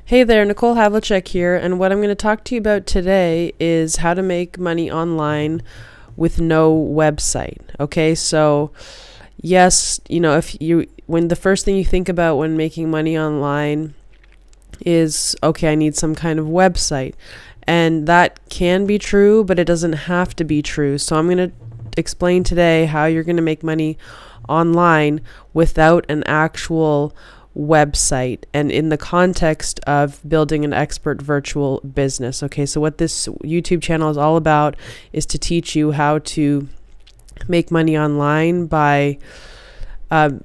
Hey there, Nicole Havlicek here, and what I'm going to talk to you about today is how to make money online with no website. Okay, so yes, when the first thing you think about when making money online is, okay, I need some kind of website, and that can be true, but it doesn't have to be true. So I'm going to explain today how you're going to make money online without an actual website and in the context of building an expert virtual business. Okay, so what this YouTube channel is all about is to teach you how to make money online by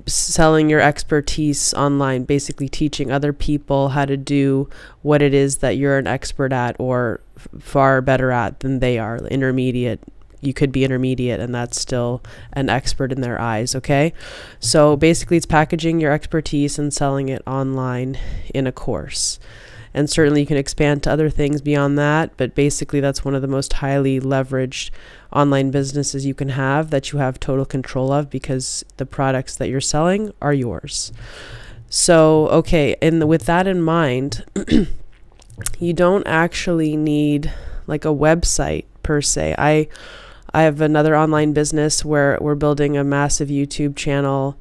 selling your expertise online, basically teaching other people how to do what it is that you're an expert at or far better at than they are, intermediate. You could be intermediate and that's still an expert in their eyes, okay? So basically it's packaging your expertise and selling it online in a course. And certainly you can expand to other things beyond that, but basically that's one of the most highly leveraged online businesses you can have that you have total control of because the products that you're selling are yours. So, okay, with that in mind, you don't actually need like a website per se. I have another online business where we're building a massive YouTube channel.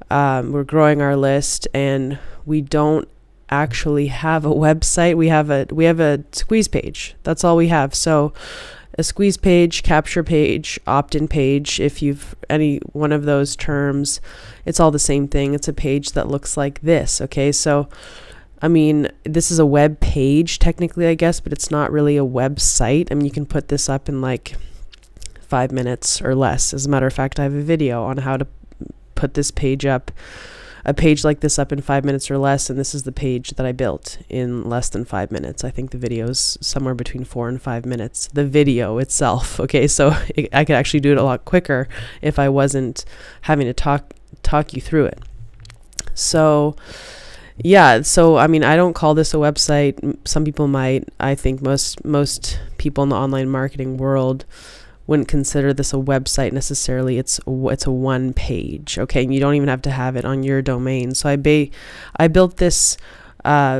We're growing our list, and we don't actually have a website. We have a squeeze page. That's all we have. So a squeeze page, capture page, opt-in page, if you've any one of those terms, it's all the same thing. It's a page that looks like this. Okay, so I mean, this is a web page technically, I guess, but it's not really a website. I mean, you can put this up in like 5 minutes or less. As a matter of fact, I have a video on how to put this page up, a page like this up in 5 minutes or less, and this is the page that I built in less than 5 minutes. I think the video is somewhere between 4 and 5 minutes, the video itself. Okay, so I could actually do it a lot quicker if I wasn't having to talk you through it. So yeah, so I mean, I don't call this a website. Some people might. I think most people in the online marketing world wouldn't consider this a website necessarily. It's a one page, okay? And you don't even have to have it on your domain. So I built this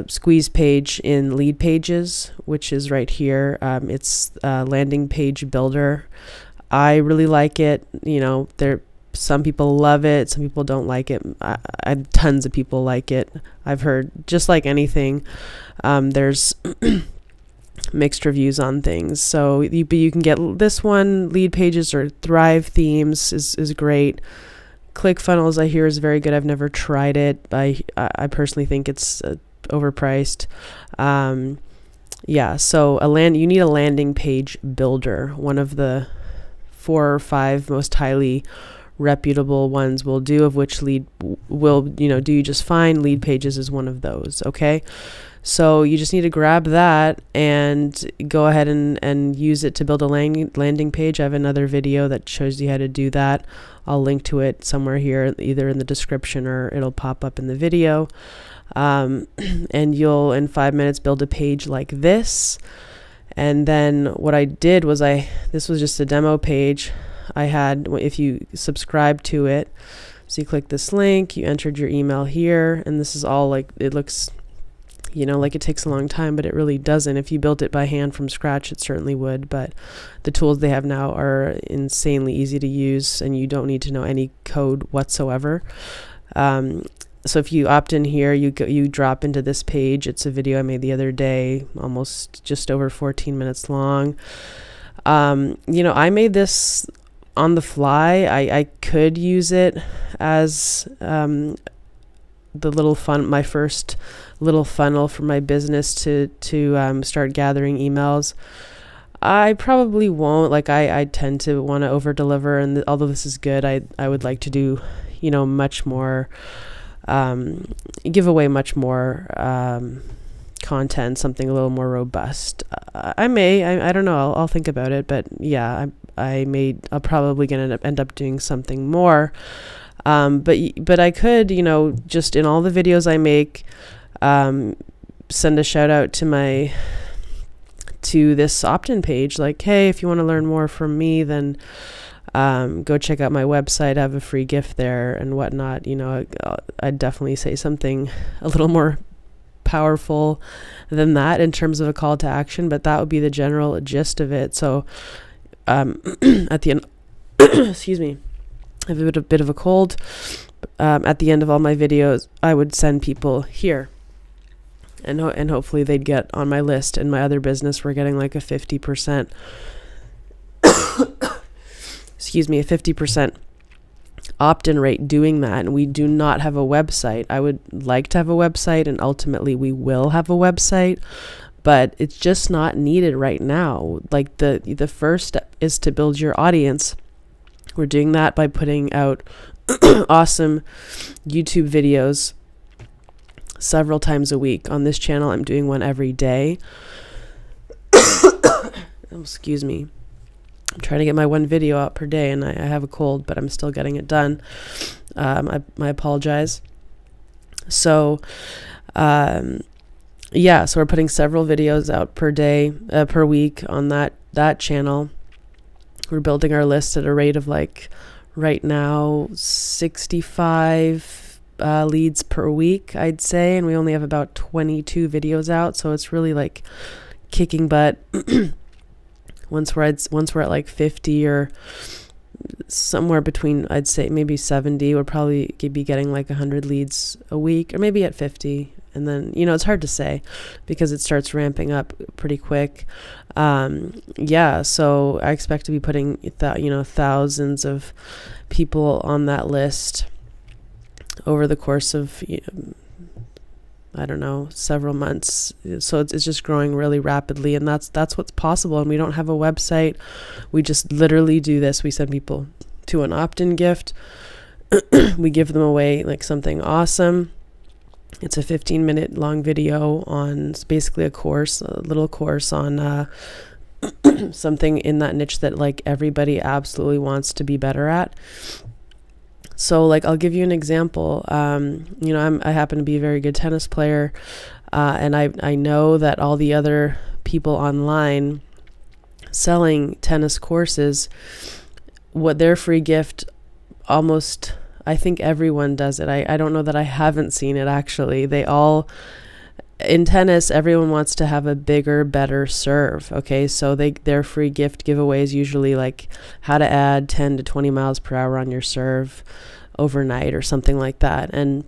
squeeze page in Lead Pages, which is right here. It's landing page builder. I really like it. Some people love it, some people don't like it. Tons of people like it. I've heard, just like anything, there's mixed reviews on things. So you can get this one. Lead Pages or Thrive Themes is great. ClickFunnels, I hear, is very good. I've never tried it. I personally think it's overpriced. So you need a landing page builder. One of the 4 or 5 most highly reputable ones will do, of which do you just fine. Lead Pages is one of those. Okay, so you just need to grab that and go ahead and use it to build a landing page. I have another video that shows you how to do that. I'll link to it somewhere here, either in the description or it'll pop up in the video. And you'll in 5 minutes build a page like this. And then what I did was this was just a demo page I had. If you subscribe to it, so you click this link, you entered your email here, and this is all like, it looks, like it takes a long time, but it really doesn't. If you built it by hand from scratch, it certainly would, but the tools they have now are insanely easy to use, and you don't need to know any code whatsoever. So if you opt in here, you drop into this page. It's a video I made the other day, almost just over 14 minutes long. I made this on the fly. I could use it as my first little funnel for my business to start gathering emails. I probably won't. I tend to want to over deliver, and although this is good, I would like to do much more, give away much more content, something a little more robust. I don't know, I'll think about it, but yeah, I'll probably gonna end up doing something more. But I could, just in all the videos I make, send a shout out to this opt-in page, like, hey, if you want to learn more from me, then go check out my website. I have a free gift there and whatnot. I'd definitely say something a little more powerful than that in terms of a call to action, but that would be the general gist of it. So at the end, excuse me, I have a bit of a cold. At the end of all my videos, I would send people here, and hopefully they'd get on my list. In my other business, we're getting like a 50%, excuse me, a 50% opt-in rate doing that, and we do not have a website. I would like to have a website, and ultimately we will have a website, but it's just not needed right now. Like the first step is to build your audience. We're doing that by putting out awesome YouTube videos several times a week. On this channel, I'm doing one every day. Excuse me. I'm trying to get my one video out per day, and I have a cold, but I'm still getting it done. I apologize. So, so we're putting several videos out per day, per week on that channel. We're building our list at a rate of like right now 65 leads per week, I'd say, and we only have about 22 videos out, so it's really like kicking butt. Once we're at like 50 or somewhere between, I'd say maybe 70, we'll probably be getting like 100 leads a week, or maybe at 50. And then, it's hard to say because it starts ramping up pretty quick. So I expect to be putting, thousands of people on that list over the course of, I don't know, several months. So it's just growing really rapidly, and that's what's possible. And we don't have a website. We just literally do this. We send people to an opt-in gift. We give them away like something awesome. It's a 15-minute long video on basically a little course on something in that niche that like everybody absolutely wants to be better at. So like, I'll give you an example. I happen to be a very good tennis player, and I know that all the other people online selling tennis courses, what their free gift, almost, I think everyone does it. I don't know that I haven't seen it actually. They all, in tennis, everyone wants to have a bigger, better serve. Okay, so their free gift giveaway is usually like how to add 10 to 20 miles per hour on your serve overnight or something like that. And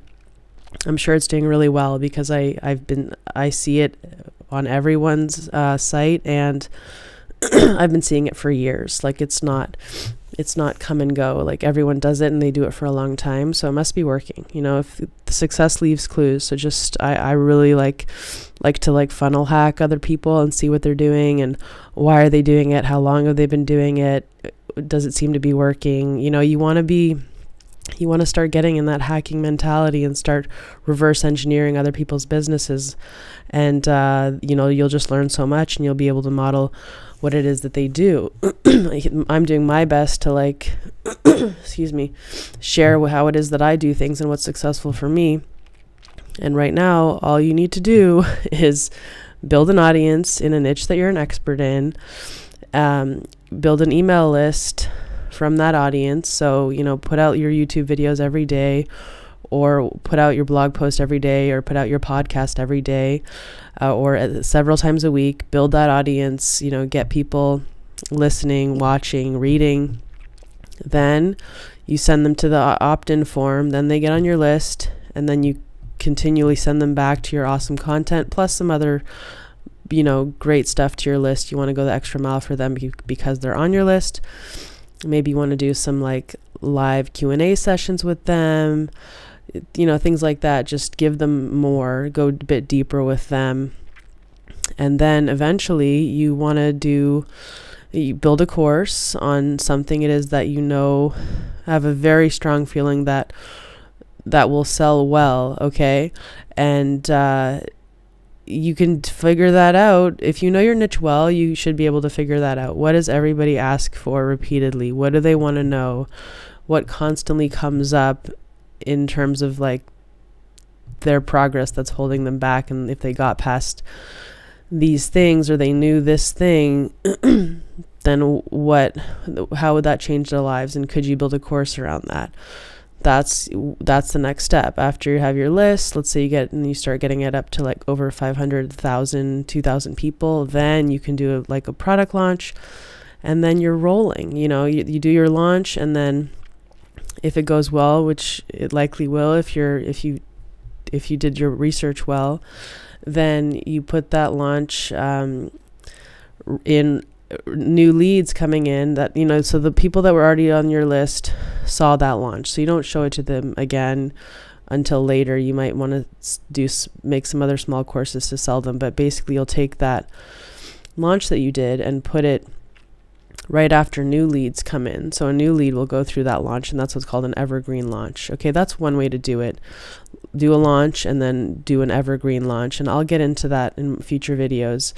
I'm sure it's doing really well because I see it on everyone's site, and I've been seeing it for years. Like it's not come and go. Like everyone does it and they do it for a long time, so it must be working. If the success leaves clues. So just I really like to funnel hack other people and see what they're doing and why are they doing it, how long have they been doing it, does it seem to be working. You want to start getting in that hacking mentality and start reverse engineering other people's businesses, and you'll just learn so much and you'll be able to model what it is that they do. I'm doing my best to excuse me, share how it is that I do things and what's successful for me. And right now, all you need to do is build an audience in a niche that you're an expert in, build an email list from that audience. So, put out your YouTube videos every day, or put out your blog post every day, or put out your podcast every day, or several times a week. Build that audience, get people listening, watching, reading. Then you send them to the opt-in form. Then they get on your list, and then you continually send them back to your awesome content, plus some other, great stuff to your list. You want to go the extra mile for them because they're on your list. Maybe you want to do some live Q&A sessions with them, things like that. Just give them more, go a bit deeper with them. And then eventually you want to build a course on something it is that have a very strong feeling that will sell well, okay? And you can figure that out. If you know your niche well, you should be able to figure that out. What does everybody ask for repeatedly? What do they want to know? What constantly comes up in terms of their progress that's holding them back? And if they got past these things, or they knew this thing, then how would that change their lives? And could you build a course around that? that's the next step. After you have your list, let's say you start getting it up to like over 500,000, 2,000 people, then you can do like a product launch, and then you're rolling. You do your launch, and then if it goes well, which it likely will if you did your research well, then you put that launch in new leads coming in, that so the people that were already on your list saw that launch, so you don't show it to them again until later. You might want to make some other small courses to sell them, but basically you'll take that launch that you did and put it right after new leads come in. So a new lead will go through that launch, and that's what's called an evergreen launch. Okay, that's one way to do it. Do a launch and then do an evergreen launch, and I'll get into that in future videos.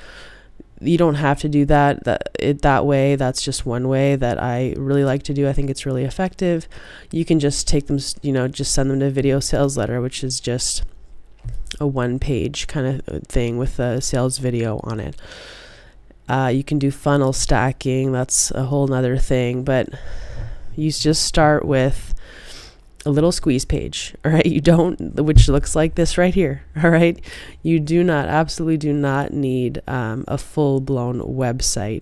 You don't have to do that way. That's just one way that I really like to do. I think it's really effective. You can just take them, just send them to Video Sales Letter, which is just a one-page kind of thing with a sales video on it. You can do funnel stacking. That's a whole nother thing, but you just start with a little squeeze page, all right? Which looks like this right here, all right? You absolutely do not need a full-blown website.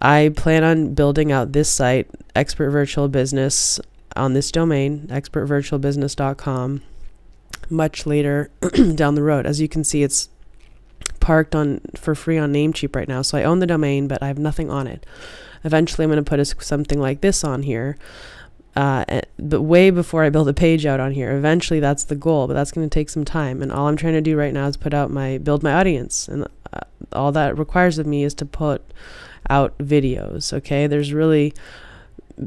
I plan on building out this site, Expert Virtual Business, on this domain, expertvirtualbusiness.com, much later down the road. As you can see, it's parked for free on Namecheap right now, so I own the domain, but I have nothing on it. Eventually, I'm going to put something like this on here. But way before I build a page out on here. Eventually that's the goal, but that's going to take some time. And all I'm trying to do right now is build my audience. And all that requires of me is to put out videos. Okay. There's really,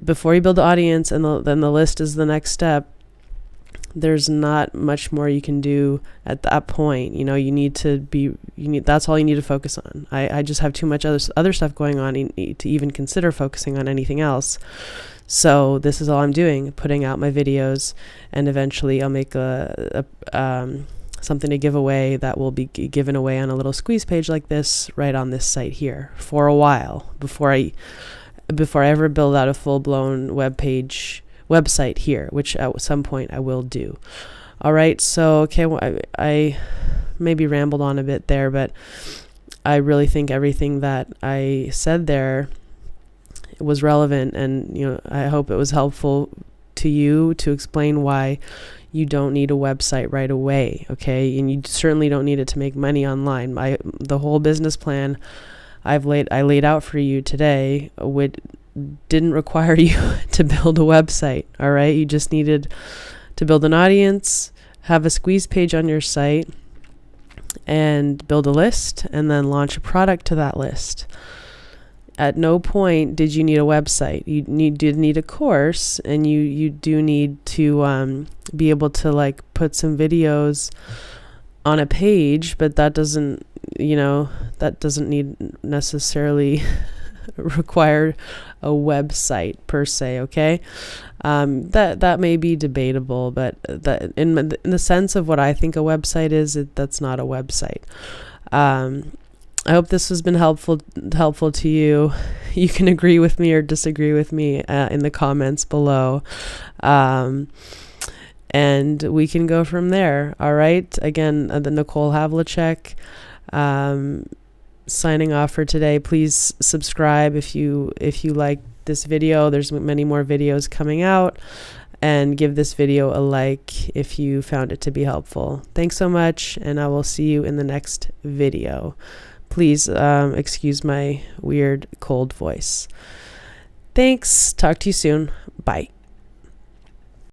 before you build the audience and then the list is the next step, there's not much more you can do at that point. That's all you need to focus on. I just have too much other stuff going on to even consider focusing on anything else. So this is all I'm doing, putting out my videos, and eventually I'll make something to give away that will be given away on a little squeeze page like this right on this site here for a while before I ever build out a full-blown website here, which at some point I will do. All right, so okay, well, I maybe rambled on a bit there, but I really think everything that I said there was relevant, and I hope it was helpful to you to explain why you don't need a website right away, okay? And you certainly don't need it to make money online. The whole business plan I laid out for you today didn't require you to build a website, all right? You just needed to build an audience, have a squeeze page on your site, and build a list, and then launch a product to that list. At no point did you need a website. You did need a course, and you do need to be able to put some videos on a page, but that doesn't need necessarily require a website per se. Okay, that may be debatable, but that in the sense of what I think a website is, that's not a website. I hope this has been helpful to you. You can agree with me or disagree with me in the comments below. And we can go from there. All right. Again, the Nicole Havlicek, signing off for today. Please subscribe if you like this video. There's many more videos coming out, and give this video a like if you found it to be helpful. Thanks so much, and I will see you in the next video. Please excuse my weird cold voice. Thanks. Talk to you soon. Bye.